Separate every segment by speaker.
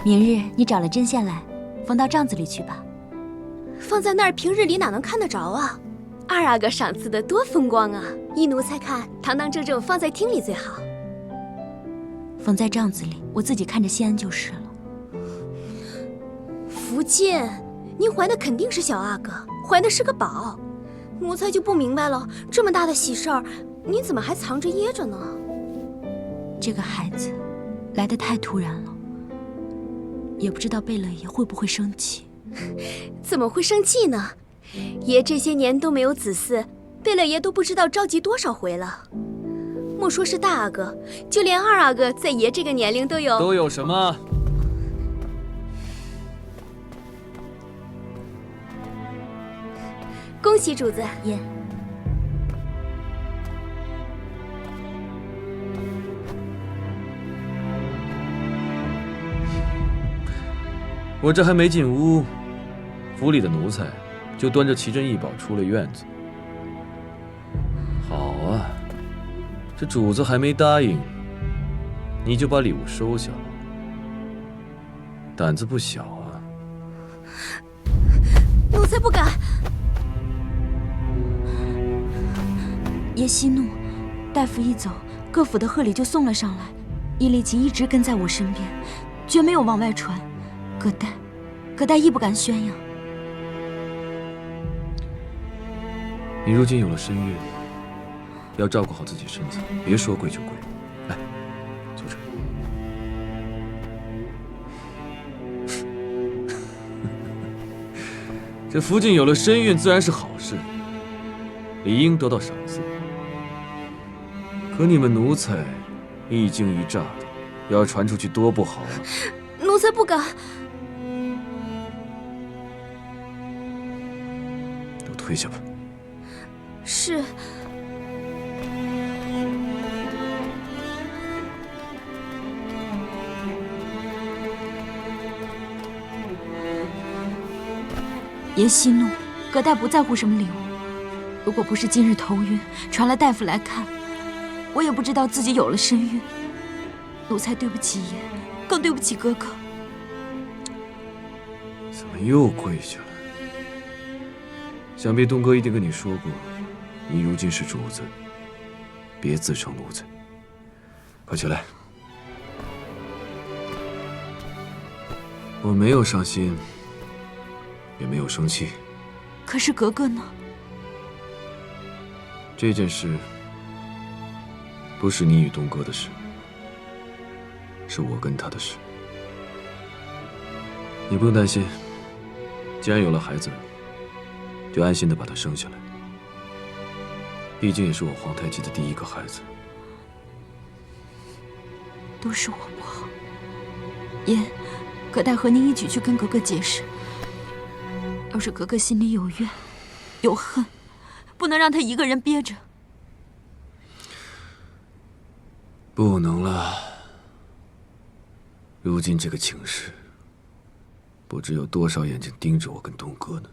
Speaker 1: 明日你找了针线来，缝到帐子里去吧。
Speaker 2: 放在那儿，平日里哪能看得着啊？二阿哥赏赐的多风光啊！依奴才看，堂堂正正放在厅里最好。
Speaker 1: 缝在帐子里，我自己看着心安就是了。
Speaker 2: 福晋，您怀的肯定是小阿哥，怀的是个宝。奴才就不明白了，这么大的喜事儿，您怎么还藏着掖着呢？
Speaker 1: 这个孩子来得太突然了，也不知道贝勒爷会不会生气。
Speaker 2: 怎么会生气呢？爷这些年都没有子嗣，贝勒爷都不知道着急多少回了。莫说是大阿哥，就连二阿哥在爷这个年龄都有
Speaker 3: 什么？
Speaker 2: 恭喜主子。
Speaker 1: 爷，
Speaker 3: 我这还没进屋，府里的奴才就端着奇珍异宝出了院子。好啊，这主子还没答应，你就把礼物收下了，胆子不小啊！
Speaker 2: 奴才不敢。
Speaker 1: 爷息怒，大夫一走，各府的贺礼就送了上来，伊利奇一直跟在我身边，绝没有往外传。葛代亦不敢宣扬。
Speaker 3: 你如今有了身孕，要照顾好自己身子，别说跪就跪。来，坐这。这福晋有了身孕，自然是好事，理应得到赏赐。可你们奴才一惊一乍的，要传出去多不好啊！
Speaker 2: 奴才不敢。
Speaker 3: 都退下吧。
Speaker 2: 是。
Speaker 1: 爷息怒，葛代不在乎什么礼物。如果不是今日头晕，传了大夫来看，我也不知道自己有了身孕。奴才对不起爷，更对不起哥哥。
Speaker 3: 怎么又跪下了？想必东哥一定跟你说过，你如今是主子，别自称奴才。快起来！我没有伤心，也没有生气。
Speaker 1: 可是格格呢？
Speaker 3: 这件事不是你与东哥的事，是我跟他的事。你不用担心，既然有了孩子，就安心的把他生下来。毕竟也是我皇太极的第一个孩子。
Speaker 1: 都是我不好。爷，葛代和您一起去跟格格解释。要是格格心里有怨有恨，不能让他一个人憋着。
Speaker 3: 不能了。如今这个情势，不知有多少眼睛盯着我跟东哥呢。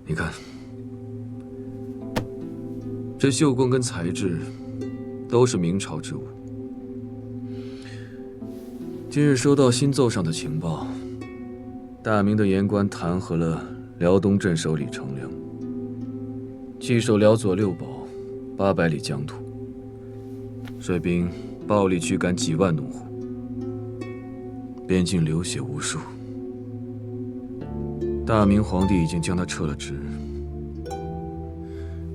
Speaker 3: 你看，这绣弓跟材质都是明朝之物。今日收到新奏上的情报，大明的言官弹劾了辽东镇守李成梁，弃守辽左六堡800里疆土，率兵暴力驱赶几万农户，边境流血无数。大明皇帝已经将他撤了职。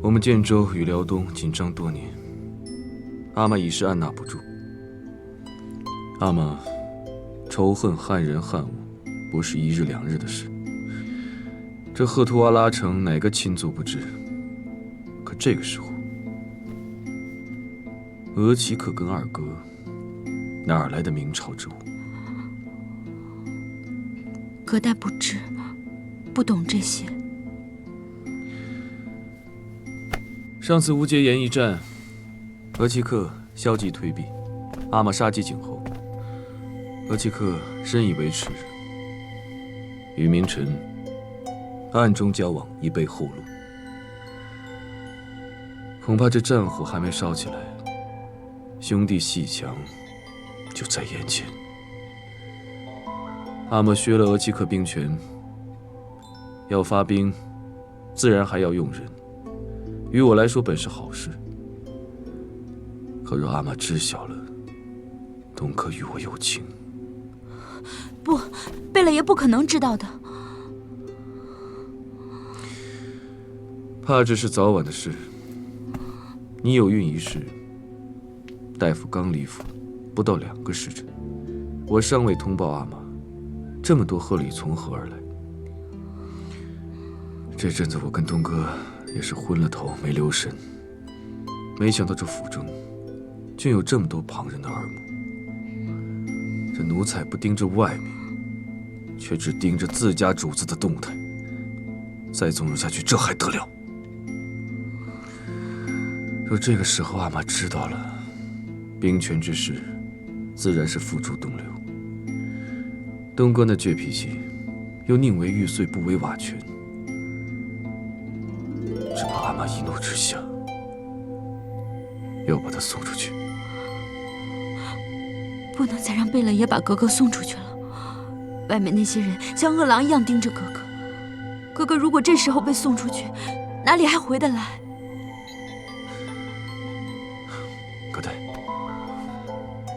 Speaker 3: 我们建州与辽东紧张多年，阿玛已是按捺不住。阿玛仇恨汉人汉武，不是一日两日的事。这赫图阿拉城哪个亲族不知？可这个时候，额齐克跟二哥哪儿来的明朝之物？
Speaker 1: 葛代不知，不懂这些。
Speaker 3: 上次无节岩一战，额齐克消极退避，阿玛杀鸡儆猴。额齐克深以为耻，与明臣暗中交往，以备后路。恐怕这战火还没烧起来，兄弟阋墙就在眼前。阿嬷削了额齐克兵权，要发兵，自然还要用人。于我来说本是好事。可若阿嬷知晓了，东哥与我有情，
Speaker 1: 不，贝勒爷不可能知道的。
Speaker 3: 怕只是早晚的事。你有孕一事，大夫刚离府，不到2个时辰，我尚未通报阿玛，这么多贺礼从何而来？这阵子我跟东哥也是昏了头，没留神，没想到这府中竟有这么多旁人的耳目。这奴才不盯着外面，却只盯着自家主子的动态，再纵容下去，这还得了？若这个时候阿玛知道了，兵权之事，自然是付诸东流。东哥那倔脾气，又宁为玉碎不为瓦全，只怕阿玛一怒之下，要把他送出去。
Speaker 1: 不能再让贝勒爷把格格送出去了。外面那些人像饿狼一样盯着格格，格格如果这时候被送出去，哪里还回得来？
Speaker 3: 葛代，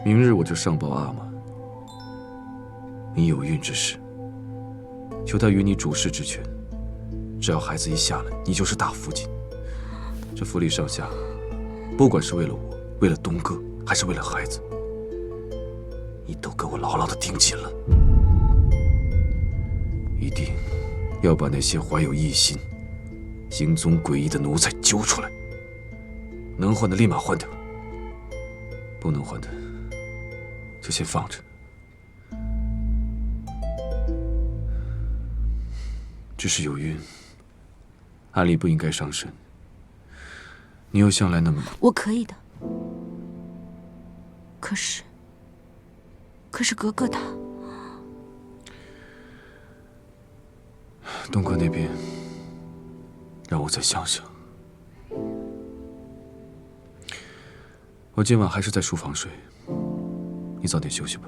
Speaker 3: 明日我就上报阿玛，你有孕之事，求他与你主事之权。只要孩子一下来，你就是大福晋。这府里上下，不管是为了我，为了东哥，还是为了孩子，你都给我牢牢地盯紧了。一定要把那些怀有异心、行踪诡异的奴才揪出来，能换的立马换掉，不能换的就先放着。只是有孕，按理不应该伤身。你又向来那么……
Speaker 1: 我可以的。可是格格她……
Speaker 3: 东哥那边，让我再想想。我今晚还是在书房睡，你早点休息吧。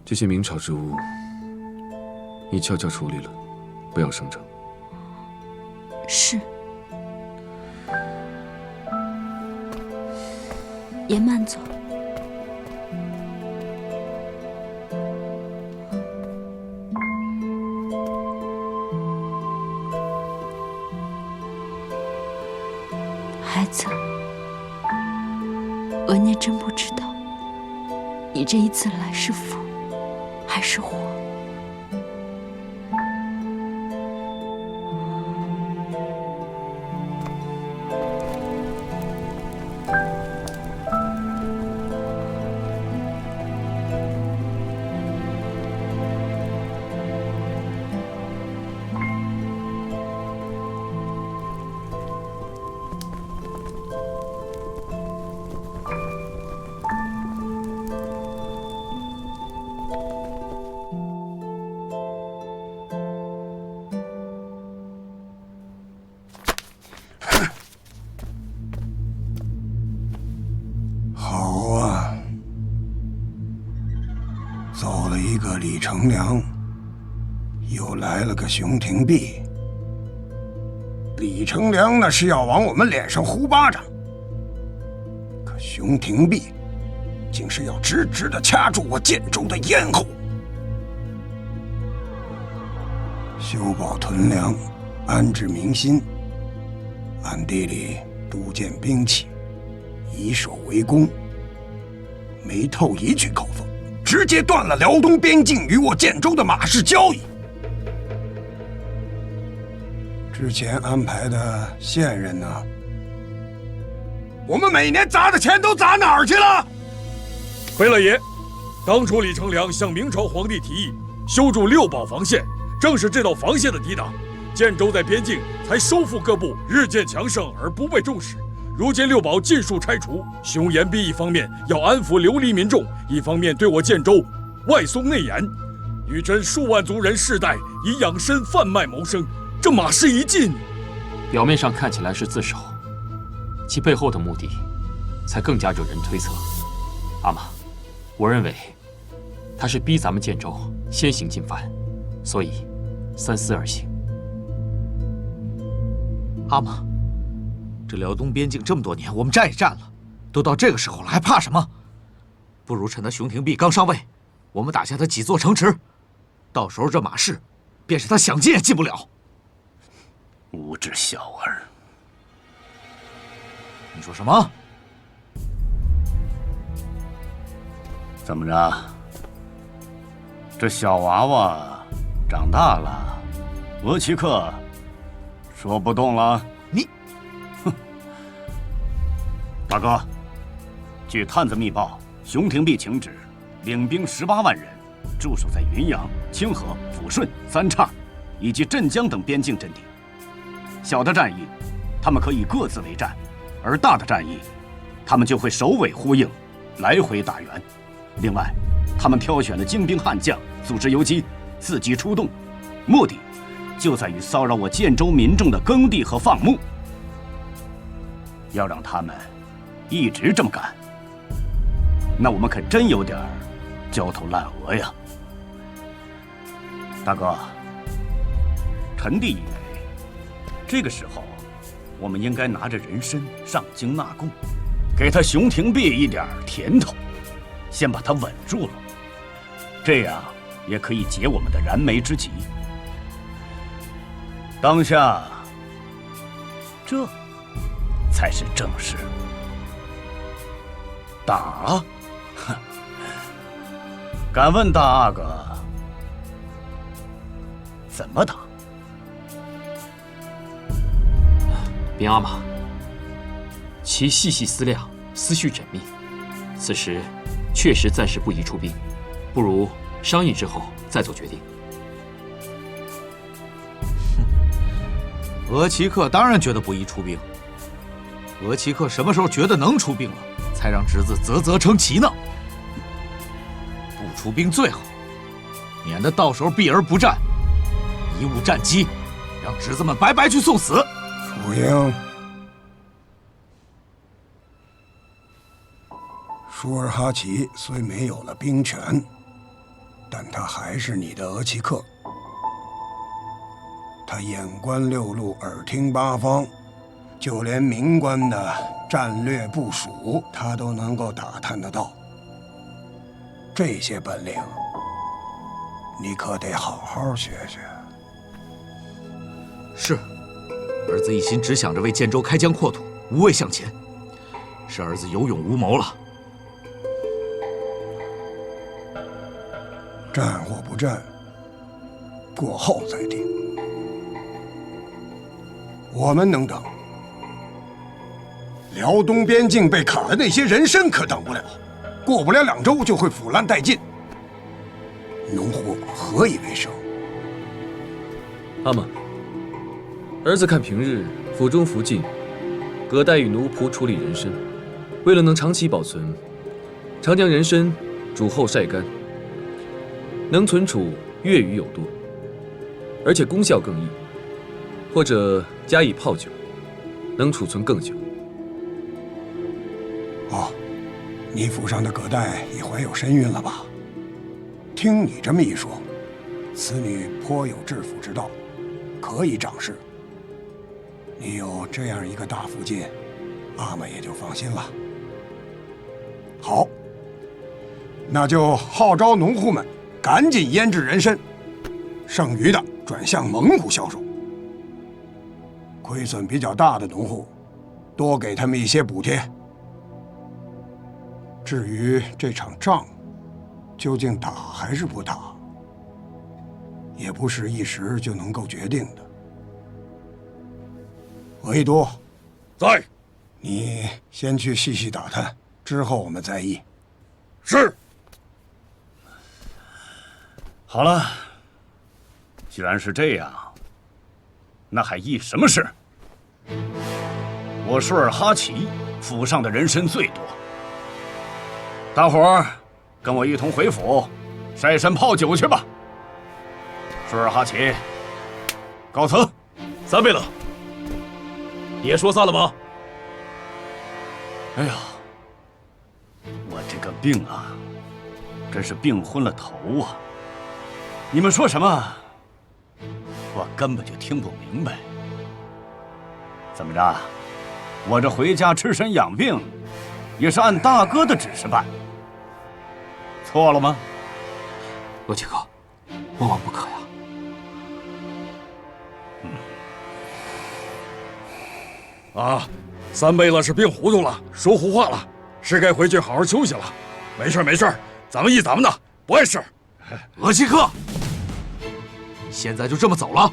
Speaker 3: 这些明朝之物，你悄悄处理了，不要声张。
Speaker 1: 是。也慢走。孩子，额捏真不知道，你这一次来是福还是祸？
Speaker 4: 走了一个李成梁，又来了个熊廷弼。李成梁那是要往我们脸上呼巴掌，可熊廷弼竟是要直直地掐住我建州的咽喉。修保屯粮，安置民心，暗地里督建兵器，以守为攻，没透一句口风，直接断了辽东边境与我建州的马市交易。之前安排的线人呢？我们每年砸的钱都砸哪儿去了？
Speaker 5: 回了爷，当初李成梁向明朝皇帝提议修筑六堡防线，正是这道防线的抵挡，建州在边境才收复各部，日渐强盛而不被重视。如今六堡尽数拆除，熊延弼一方面要安抚流离民众，一方面对我建州外松内严，与真数万族人世代以养身贩卖谋生，这马市一进，
Speaker 6: 表面上看起来是自首，其背后的目的才更加惹人推测。阿玛，我认为他是逼咱们建州先行进犯，所以三思而行。
Speaker 7: 阿玛，这辽东边境这么多年，我们战也战了，都到这个时候了，还怕什么？不如趁他熊廷弼刚上位，我们打下他几座城池，到时候这马氏，便是他想进也进不了。
Speaker 8: 无知小儿！
Speaker 7: 你说什么？
Speaker 8: 怎么着？这小娃娃长大了，额齐克说不动了？
Speaker 7: 你，
Speaker 8: 哼！大哥，据探子密报，熊廷弼请旨，领兵18万人，驻守在云阳、清河、抚顺、三岔以及镇江等边境阵地。小的战役，他们可以各自为战；而大的战役，他们就会首尾呼应，来回打援。另外，他们挑选的精兵悍将，组织游击，伺机出动，目的就在于骚扰我建州民众的耕地和放牧。要让他们一直这么干，那我们可真有点焦头烂额呀！大哥，臣弟以为，这个时候我们应该拿着人参上京纳贡，给他熊廷弼一点甜头，先把他稳住了，这样也可以解我们的燃眉之急。当下，这才是正事。打？哼！敢问大阿哥，怎么打？
Speaker 6: 禀阿玛，其细细思量，思绪缜密，此时确实暂时不宜出兵，不如商议之后再做决定。
Speaker 7: 额齐克当然觉得不宜出兵。额齐克什么时候觉得能出兵了，才让侄子啧啧称奇呢？不出兵最好，免得到时候避而不战，贻误战机，让侄子们白白去送死。
Speaker 4: 楚英，舒尔哈齐虽没有了兵权，但他还是你的额齐克。他眼观六路，耳听八方，就连明关的战略部署，他都能够打探得到。这些本领，你可得好好学学。
Speaker 7: 是，儿子一心只想着为建州开疆扩土，无畏向前，是儿子有勇无谋了。
Speaker 4: 战或不战，过后再定。我们能等，辽东边境被砍的那些人参可等不了，过不了2周就会腐烂殆尽。农户何以为生？
Speaker 3: 阿玛，儿子看平日府中福晋，葛代与奴仆处理人参，为了能长期保存，常将人参煮后晒干，能存储月余有多，而且功效更益。或者加以泡酒，能储存更久。
Speaker 4: 哦，你府上的葛代也怀有身孕了吧？听你这么一说，此女颇有治府之道，可以长势。你有这样一个大福晋，阿玛也就放心了。好，那就号召农户们赶紧腌制人参，剩余的转向蒙古销售。亏损比较大的农户，多给他们一些补贴。至于这场仗究竟打还是不打，也不是一时就能够决定的。额亦都，
Speaker 5: 在。
Speaker 4: 你先去细细打探，之后我们再议。
Speaker 5: 是。
Speaker 8: 好了，既然是这样，那还议什么事？我舒尔哈齐府上的人参最多，大伙儿跟我一同回府晒参泡酒去吧。舒尔哈齐，告辞。
Speaker 5: 三贝勒，也说散了吗？
Speaker 8: 哎呀，我这个病啊，真是病昏了头啊！你们说什么？我根本就听不明白。怎么着？我这回家吃参养病，也是按大哥的指示办，错了吗？
Speaker 6: 罗杰哥，万万不可呀！
Speaker 5: 三贝勒是病糊涂了，说胡话了，是该回去好好休息了。没事没事，咱们一咱们的，不碍事。
Speaker 7: 额齐克，现在就这么走了，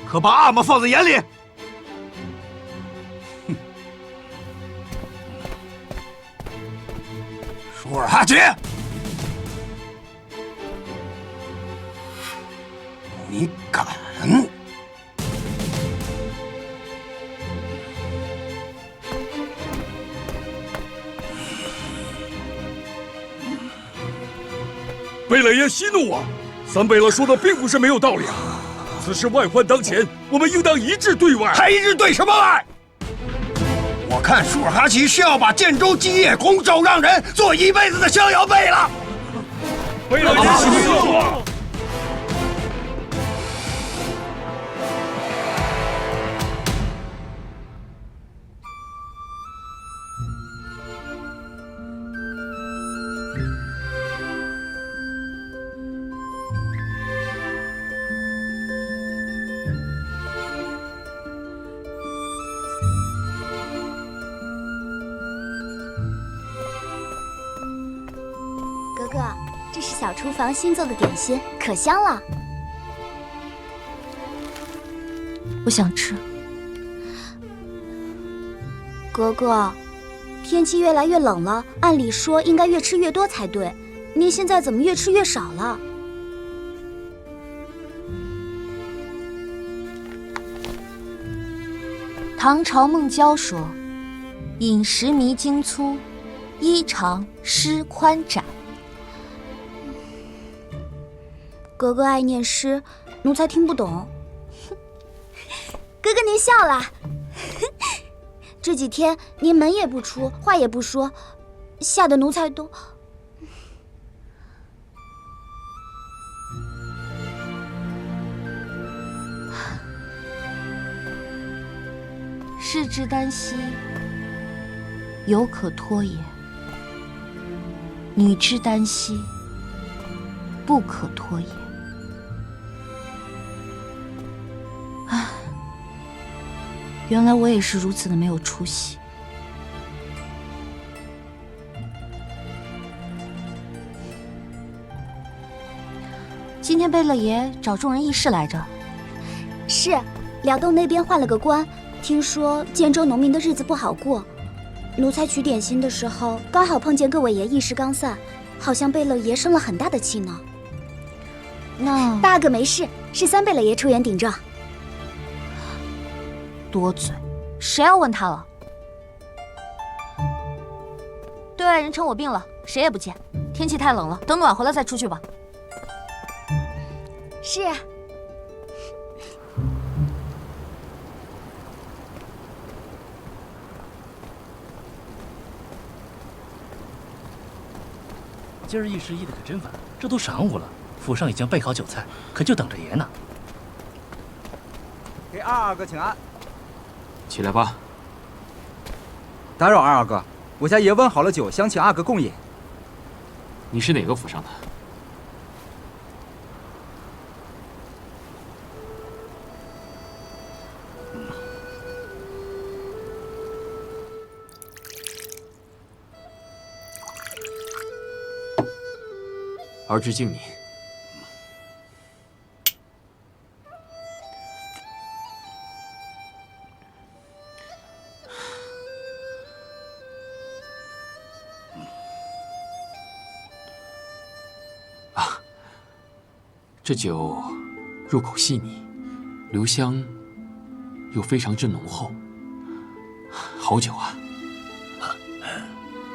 Speaker 7: 可把阿玛放在眼里。
Speaker 4: 舒尔哈齐，你敢！
Speaker 5: 贝勒爷息怒啊！三贝勒说的并不是没有道理啊。此事外患当前，我们应当一致对外。
Speaker 4: 还一致对什么外？我看舒尔哈齐是要把建州基业拱手让人，做一辈子的逍遥辈了。
Speaker 5: 贝勒爷息怒啊！
Speaker 2: 哥哥，这是小厨房新做的点心，可香了。
Speaker 1: 我想吃。
Speaker 2: 哥哥，天气越来越冷了，按理说应该越吃越多才对，您现在怎么越吃越少了？
Speaker 1: 唐朝孟郊说：“饮食弥精粗，衣长湿宽窄。”
Speaker 2: 哥哥爱念诗，奴才听不懂。哥哥您笑了。这几天您门也不出，话也不说，吓得奴才都……
Speaker 1: 士之耽兮，犹可脱也；女之耽兮，不可脱也。唉，原来我也是如此的没有出息。今天贝勒爷找众人议事来着。
Speaker 2: 是，辽东那边换了个官，听说建州农民的日子不好过。奴才取点心的时候，刚好碰见各位爷议事刚散，好像贝勒爷生了很大的气呢。
Speaker 1: 那
Speaker 2: 八哥没事，是三贝勒爷出言顶撞。
Speaker 1: 多嘴，谁要问他了？对外人称我病了，谁也不见。天气太冷了，等暖和了再出去吧。
Speaker 2: 是。
Speaker 9: 今儿议事议的可真烦，这都晌午了，府上已经备好酒菜，可就等着爷呢。
Speaker 10: 给二哥请安。
Speaker 6: 起来吧。
Speaker 10: 打扰二哥，我家爷温好了酒，想请二哥共饮。
Speaker 6: 你是哪个府上的？儿之敬你。啊，这酒入口细腻，留香又非常之浓厚，好酒啊！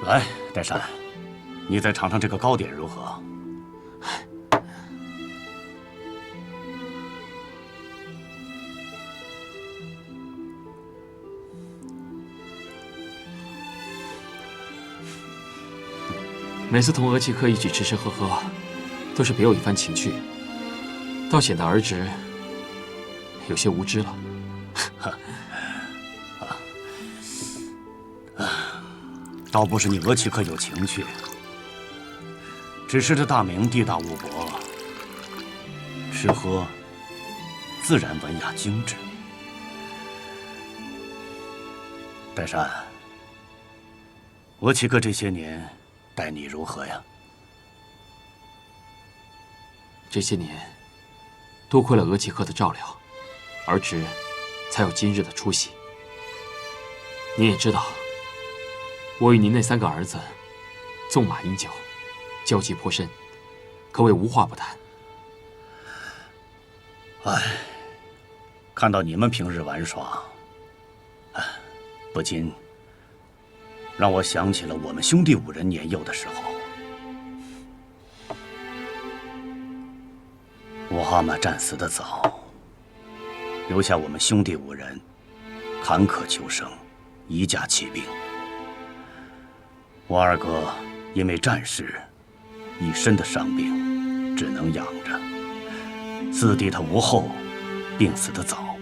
Speaker 8: 来，戴山，你再尝尝这个糕点如何？
Speaker 6: 每次同额齐克一起吃吃喝喝，都是别有一番情趣，倒显得儿侄有些无知了。
Speaker 8: 倒不是你额齐克有情趣，只是这大明地大物博，吃喝自然文雅精致。岱山，额齐克这些年待你如何呀？
Speaker 6: 这些年，多亏了额齐克的照料，儿侄才有今日的出息。你也知道，我与您那3个儿子，纵马饮酒，交集颇深，可谓无话不谈。
Speaker 8: 唉，看到你们平日玩耍，不禁让我想起了我们兄弟5人年幼的时候。我阿玛战死的早，留下我们兄弟5人坎坷求生，一架骑兵。我二哥因为战事，一身的伤病，只能养着。四弟他无后，病死的早。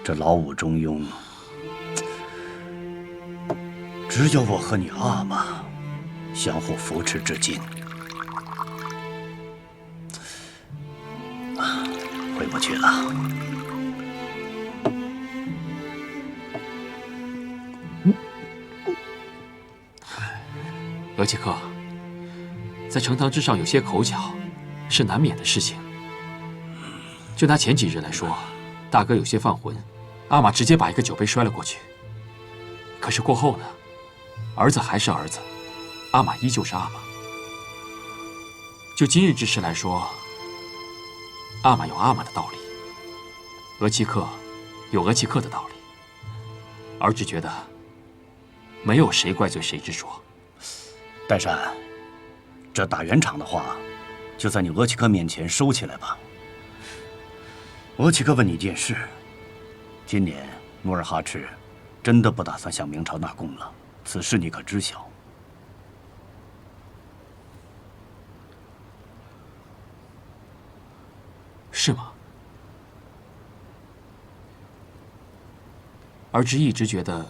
Speaker 8: 这老五中庸，只有我和你阿玛相互扶持至今。回不去了。
Speaker 6: 额齐克，在呈堂之上有些口角，是难免的事情。就拿前几日来说，大哥有些犯浑，阿玛直接把一个酒杯摔了过去。可是过后呢，儿子还是儿子，阿玛依旧是阿玛。就今日之事来说，阿玛有阿玛的道理，额齐克有额齐克的道理。儿侄觉得，没有谁怪罪谁之说。
Speaker 8: 岱山，这打圆场的话，就在你额齐克面前收起来吧。额齐克问你一件事：今年努尔哈赤真的不打算向明朝纳贡了？此事你可知晓？
Speaker 6: 是吗？儿侄一直觉得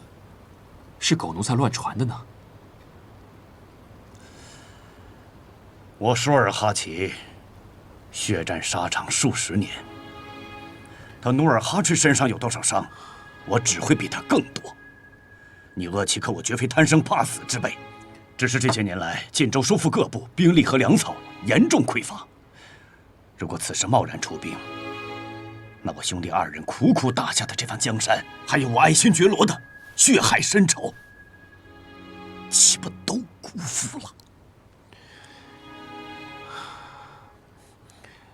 Speaker 6: 是狗奴才乱传的呢。
Speaker 8: 我舒尔哈齐血战沙场数十年，他努尔哈赤身上有多少伤，我只会比他更多。你额齐克，我绝非贪生怕死之辈，只是这些年来晋州收复各部，兵力和粮草严重匮乏。如果此时贸然出兵，那我兄弟2人苦苦打下的这番江山，还有我爱新觉罗的血海深仇，岂不都辜负了？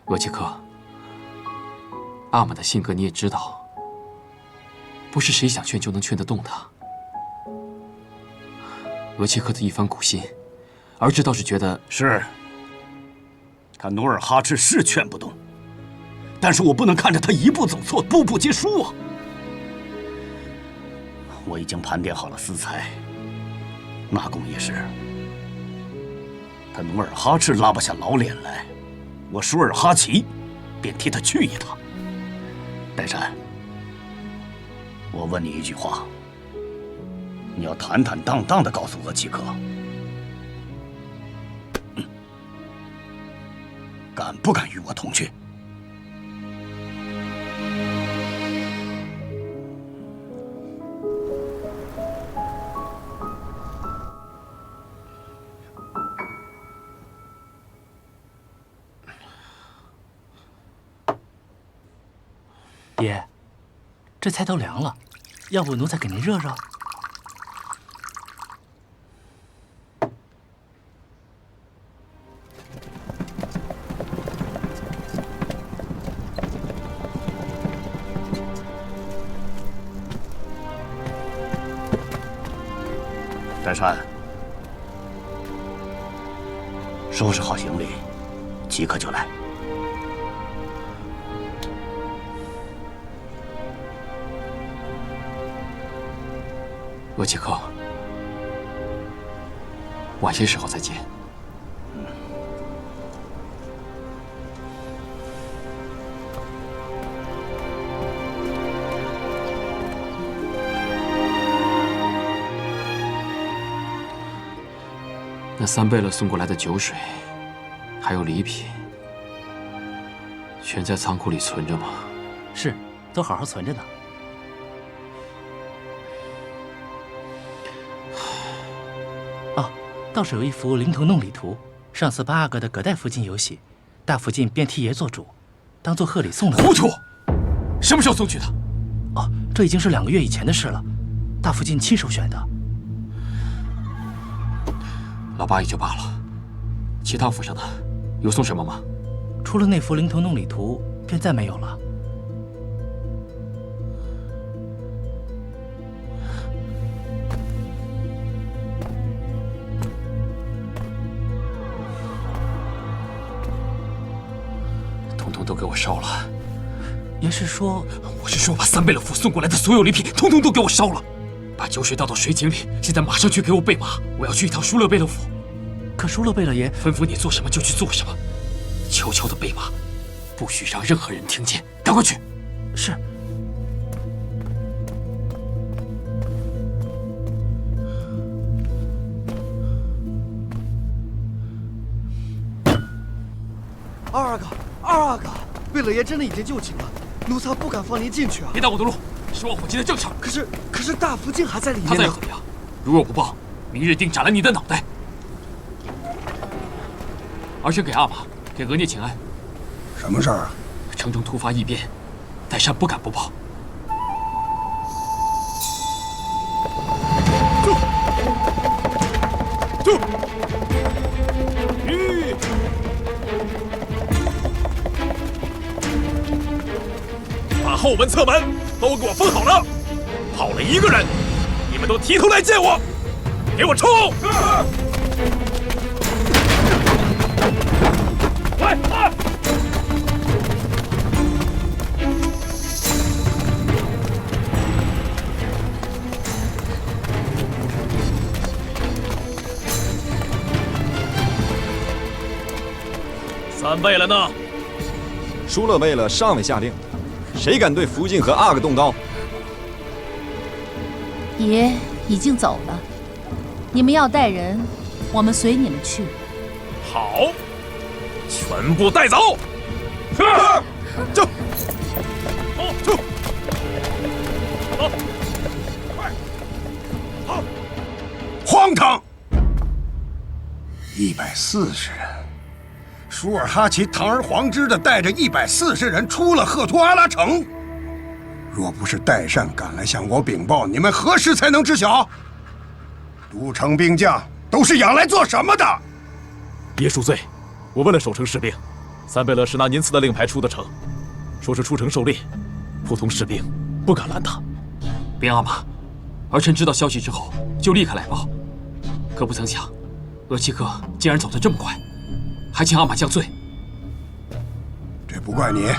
Speaker 6: 额齐克，阿玛的性格你也知道，不是谁想劝就能劝得动他。额齐克的一番苦心，儿侄倒是觉得
Speaker 8: 是。他努尔哈赤是劝不动，但是我不能看着他一步走错，步步皆输啊！我已经盘点好了私财，纳贡一事，他努尔哈赤拉不下老脸来，我舒尔哈齐便替他去一趟。岱山，我问你一句话，你要坦坦荡荡地告诉额齐克，敢不敢与我同去？
Speaker 9: 爹，这菜都凉了，要不奴才给您热热？
Speaker 8: 岱山，收拾好行李，即刻就来。
Speaker 6: 额齐克，晚些时候再见。那三贝勒送过来的酒水，还有礼品，全在仓库里存着吗？
Speaker 9: 是，都好好存着呢。哦，倒是有一幅灵童弄礼图，上次八阿哥的葛代福晋有喜，大福晋便替爷做主，当做贺礼送了。
Speaker 6: 糊涂！什么时候送去的？
Speaker 9: 哦，这已经是2个月以前的事了，大福晋亲手选的。
Speaker 6: 老八也就罢了，其他府上的有送什么吗？
Speaker 9: 除了那幅灵童弄礼图，便再没有了。
Speaker 6: 统统都给我烧了。
Speaker 9: 爷是说？
Speaker 6: 我是说，把三贝勒府送过来的所有礼品，统统都给我烧了。把酒水倒到水井里，现在马上去给我备马，我要去一趟舒勒贝勒府。
Speaker 9: 可舒勒贝勒爷
Speaker 6: 吩咐你做什么就去做什么，悄悄的备马，不许让任何人听见。赶快去！
Speaker 9: 是。
Speaker 11: 二阿哥，贝勒爷真的已经就寝了，奴才不敢放您进去啊！
Speaker 6: 别挡我的路，是望府进的正事。
Speaker 11: 可是大福晋还在里面呢。
Speaker 6: 他在何里啊？如若不报，明日定斩了你的脑袋。儿臣给阿玛，给额聂请安。
Speaker 4: 什么事儿啊？
Speaker 6: 城中突发异变，代善不敢不报。
Speaker 5: 住！把后门、侧门都给我封好了，跑了一个人，你们都提头来见我，给我冲！来！三贝勒呢？
Speaker 12: 舒勒贝勒尚未下令，谁敢对福晋和阿哥动刀？
Speaker 13: 爷已经走了，你们要带人，我们随你们去。
Speaker 5: 好，全部带走！是，走，走，走，快，好！
Speaker 4: 荒唐！140人，舒尔哈齐堂而皇之的带着140人出了赫图阿拉城。若不是代善赶来向我禀报，你们何时才能知晓？都城兵将都是养来做什么的？
Speaker 5: 爷恕罪，我问了守城士兵，三贝勒是拿您赐的令牌出的城，说是出城狩猎，普通士兵不敢拦他。
Speaker 6: 禀阿玛，儿臣知道消息之后就立刻来报，可不曾想，额齐克竟然走得这么快，还请阿玛降罪。
Speaker 4: 这不怪你。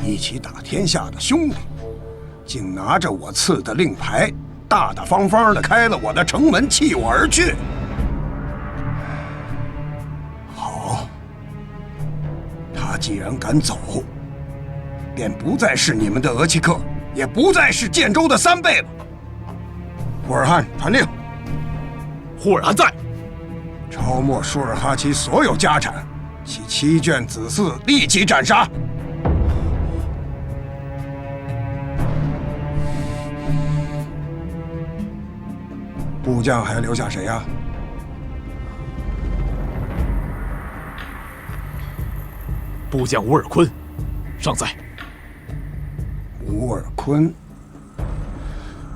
Speaker 4: 一起打天下的兄弟，竟拿着我赐的令牌，大大方方地开了我的城门，弃我而去。好，他既然敢走，便不再是你们的额齐克，也不再是建州的三贝了。呼尔汗传令，
Speaker 5: 呼尔汗在，
Speaker 4: 抄没舒尔哈齐所有家产，其7眷子嗣立即斩杀。部将还留下谁呀？
Speaker 5: 部将乌尔坤尚在。
Speaker 4: 乌尔坤，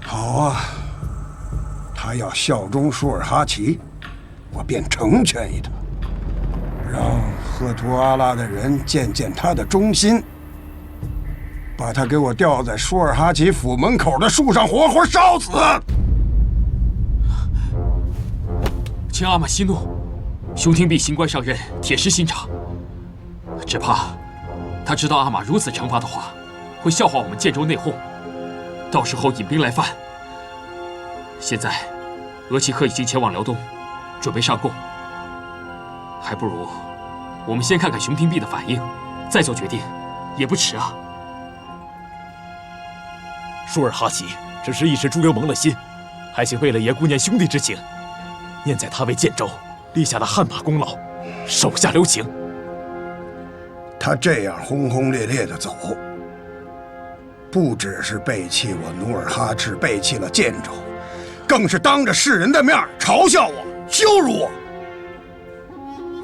Speaker 4: 好啊，他要效忠舒尔哈齐，我便成全于他，让赫图阿拉的人见见他的忠心，把他给我吊在舒尔哈齐府门口的树上活活烧死。
Speaker 6: 请阿玛息怒，兄听必新官上任，铁石心肠。只怕他知道阿玛如此惩罚的话，会会笑话我们建州内讧，到时候引兵来犯。现在，额齐克已经前往辽东，准备上贡，还不如我们先看看熊廷弼的反应，再做决定，也不迟啊。
Speaker 14: 舒尔哈齐只是一时猪油蒙了心，还请贝勒爷顾念兄弟之情，念在他为建州立下了汗马功劳，手下留情。
Speaker 4: 他这样轰轰烈烈的走，不只是背弃我努尔哈赤，背弃了建州，更是当着世人的面嘲笑我、羞辱我。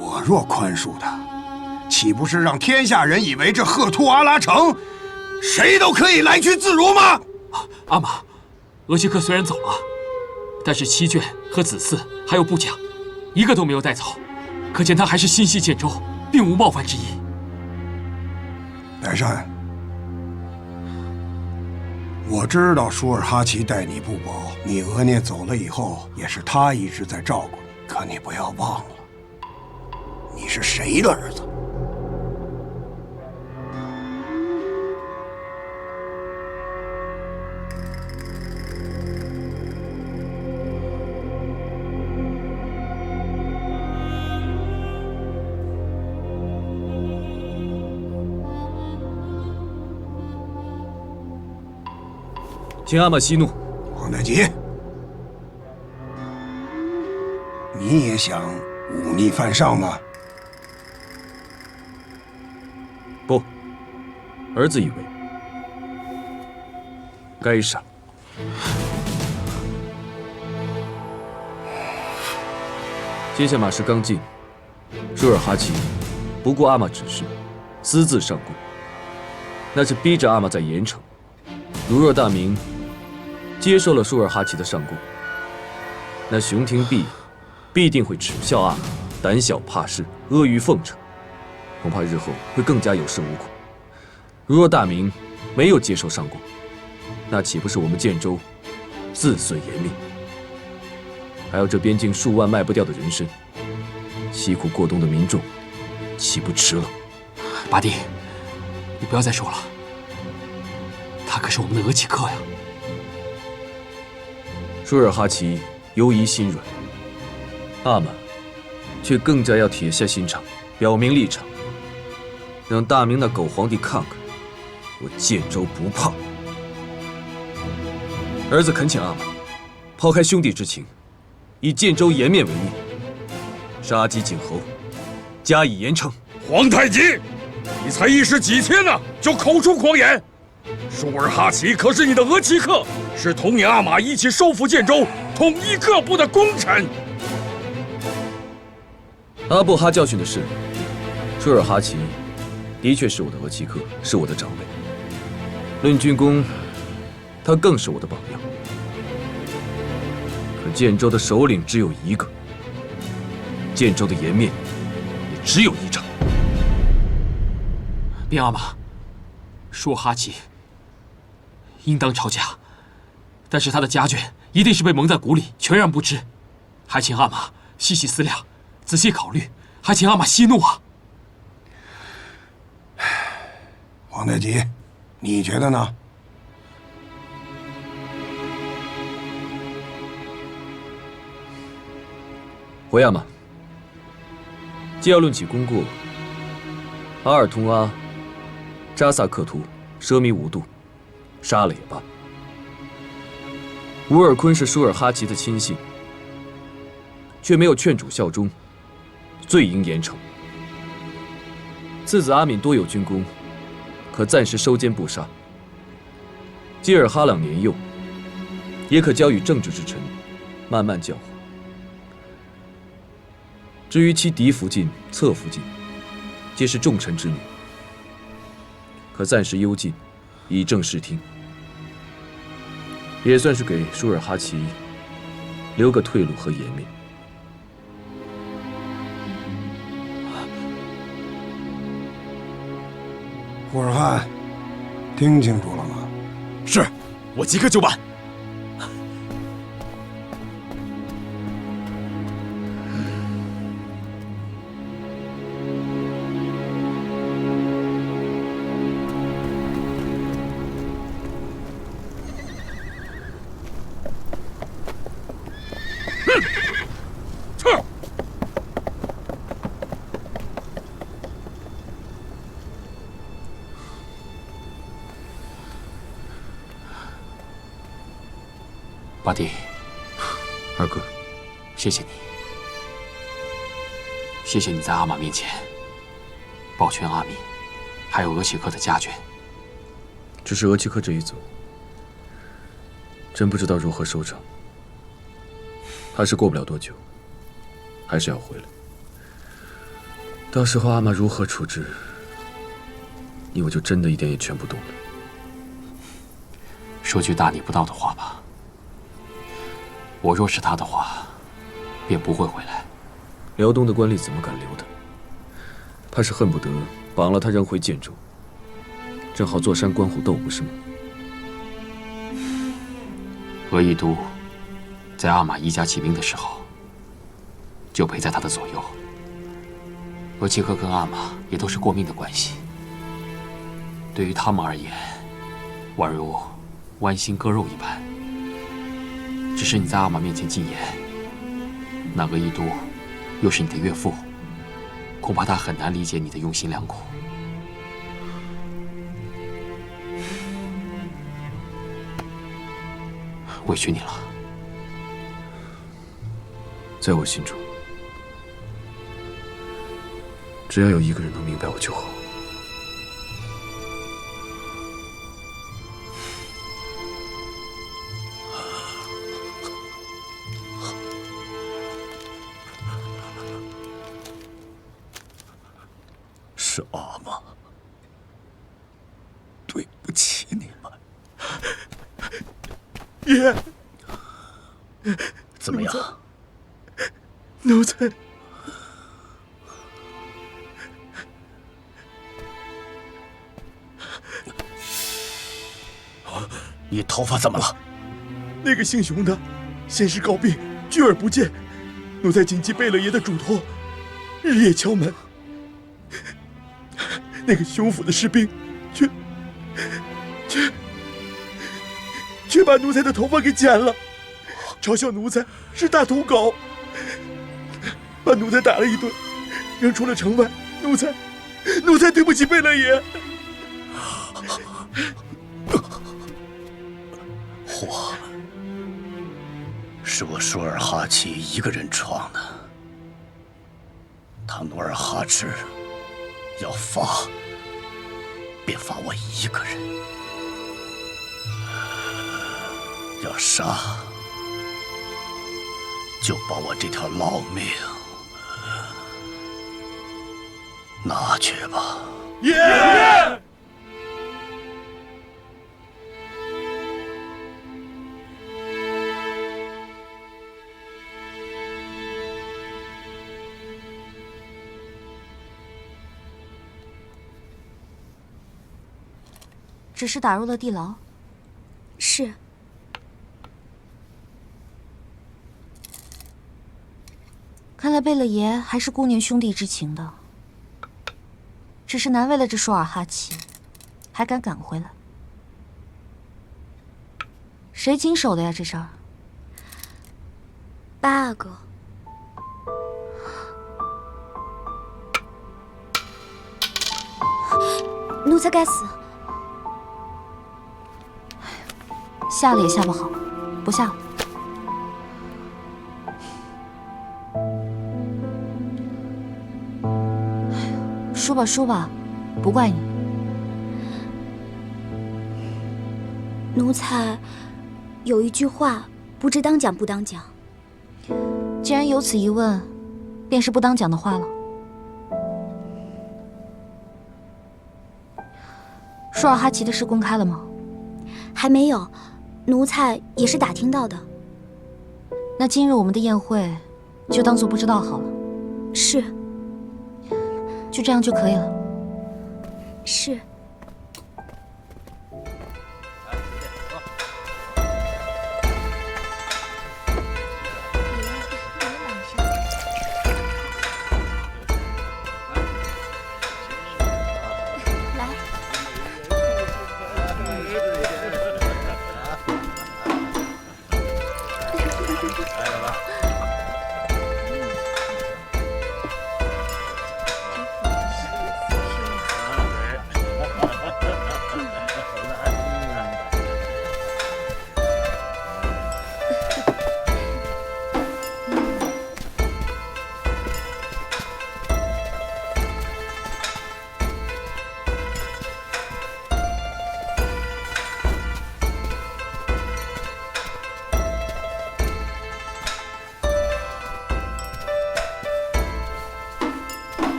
Speaker 4: 我若宽恕他，岂不是让天下人以为这赫图阿拉城谁都可以来去自如吗？
Speaker 6: 阿玛，额齐克虽然走了，但是妻眷和子嗣还有部将，一个都没有带走，可见他还是心系建州，并无冒犯之意。
Speaker 4: 乃善，我知道舒尔哈齐待你不薄，你额聂走了以后，也是他一直在照顾你。可你不要忘了，你是谁的儿子？
Speaker 3: 请阿玛息怒。
Speaker 4: 皇太极，你也想忤逆犯上吗？
Speaker 3: 不，儿子以为该杀。接下马氏刚进，舒尔哈齐不顾阿玛指示，私自上贡，那是逼着阿玛在盐城。如若大明接受了舒尔哈齐的上贡，那熊廷弼必定会耻笑阿玛胆小怕事、阿谀奉承，恐怕日后会更加有恃无恐。如若大明没有接受上贡，那岂不是我们建州自损颜面？还有这边境数万卖不掉的人参，凄苦过冬的民众，岂不迟了？
Speaker 6: 八弟，你不要再说了，他可是我们的额齐克呀。
Speaker 3: 舒尔哈齐犹疑心软，阿玛却更加要铁下心肠，表明立场，让大明那狗皇帝看看我建州不怕。儿子恳请阿玛抛开兄弟之情，以建州颜面为念，杀鸡儆猴，加以严惩。
Speaker 5: 皇太极，你才一时几天呢，就口出狂言！舒尔哈齐可是你的额齐克，是同你阿玛一起收复建州、统一各部的功臣。
Speaker 3: 阿布哈教训的是，舒尔哈齐的确是我的额齐克，是我的长辈。论军功，他更是我的榜样。可建州的首领只有一个，建州的颜面也只有一场。
Speaker 6: 禀阿玛，舒尔哈齐应当抄家，但是他的家眷一定是被蒙在鼓里，全然不知。还请阿玛细细思量，仔细考虑，还请阿玛息怒啊！
Speaker 4: 皇太极，你觉得呢？
Speaker 3: 回阿玛，既要论起功过，阿尔通阿、扎萨克图奢靡无度，杀了也罢。乌尔坤是舒尔哈齐的亲信，却没有劝主效忠，罪应严惩。次子阿敏多有军功，可暂时收监不杀。基尔哈朗年幼，也可交与正直之臣，慢慢教化。至于其嫡福晋、侧福晋，皆是重臣之女，可暂时幽禁，以正视听，也算是给舒尔哈齐留个退路和颜面。
Speaker 4: 库尔汗，听清楚了吗？
Speaker 14: 是，我即刻就办。
Speaker 6: 八弟，
Speaker 3: 二哥，
Speaker 6: 谢谢你，谢谢你在阿玛面前保全阿米，还有额齐克的家眷。
Speaker 3: 只是额齐克这一走，真不知道如何收场。怕是过不了多久，还是要回来。到时候阿玛如何处置，你我就真的一点也劝不动了。
Speaker 6: 说句大逆不道的话吧，我若是他的话，便不会回来。
Speaker 3: 辽东的官吏怎么敢留他？怕是恨不得绑了他扔回建州，正好坐山观虎斗，不是吗？
Speaker 6: 额亦都在阿玛一家起兵的时候，就陪在他的左右。额齐克跟阿玛也都是过命的关系，对于他们而言，宛如剜心割肉一般。只是你在阿玛面前进言，那额亦都又是你的岳父，恐怕他很难理解你的用心良苦。委屈你了。
Speaker 3: 在我心中，只要有一个人能明白我就好。
Speaker 8: 是阿玛，对不起你们。
Speaker 11: 爷，
Speaker 8: 怎么样？
Speaker 11: 奴才，
Speaker 8: 你头发怎么了？
Speaker 11: 那个姓熊的，先是告病，拒而不见。奴才谨记贝勒爷的嘱托，日夜敲门。那个熊府的士兵，却把奴才的头发给剪了，嘲笑奴才是大土狗，把奴才打了一顿，扔出了城外。奴才对不起贝勒爷。
Speaker 8: 祸是我舒尔哈齐一个人闯的，他努尔哈赤要罚，便罚我一个人；要杀，就把我这条老命拿去吧。
Speaker 11: 爷！
Speaker 1: 只是打入了地牢。
Speaker 2: 是。
Speaker 1: 看来贝勒爷还是顾念兄弟之情的，只是难为了这舒尔哈齐，还敢赶回来。谁经手的呀？这事儿
Speaker 2: 8阿哥。奴才该死。
Speaker 1: 下了也下不好，不下了。输吧输吧，不怪你。
Speaker 2: 奴才有一句话，不知当讲不当讲。
Speaker 1: 既然有此一问，便是不当讲的话了。舒尔哈齐的事公开了吗？
Speaker 2: 还没有，奴才也是打听到的。
Speaker 1: 那今日我们的宴会，就当做不知道好了。
Speaker 2: 是。
Speaker 1: 就这样就可以了。
Speaker 2: 是。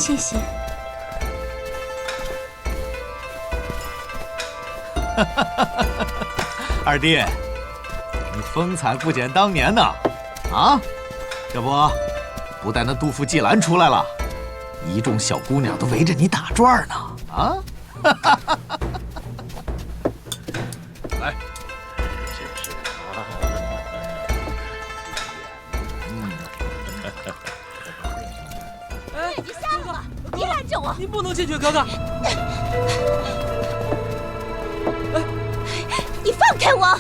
Speaker 2: 谢谢。
Speaker 7: 二弟，你风采不减当年呐！啊，这不但那杜甫、季兰出来了，一众小姑娘都围着你打转呢！啊！
Speaker 14: 来，
Speaker 2: 哎，你瞎了吗？别拦着我！
Speaker 15: 你不能进去，哥哥。
Speaker 2: 你放开我！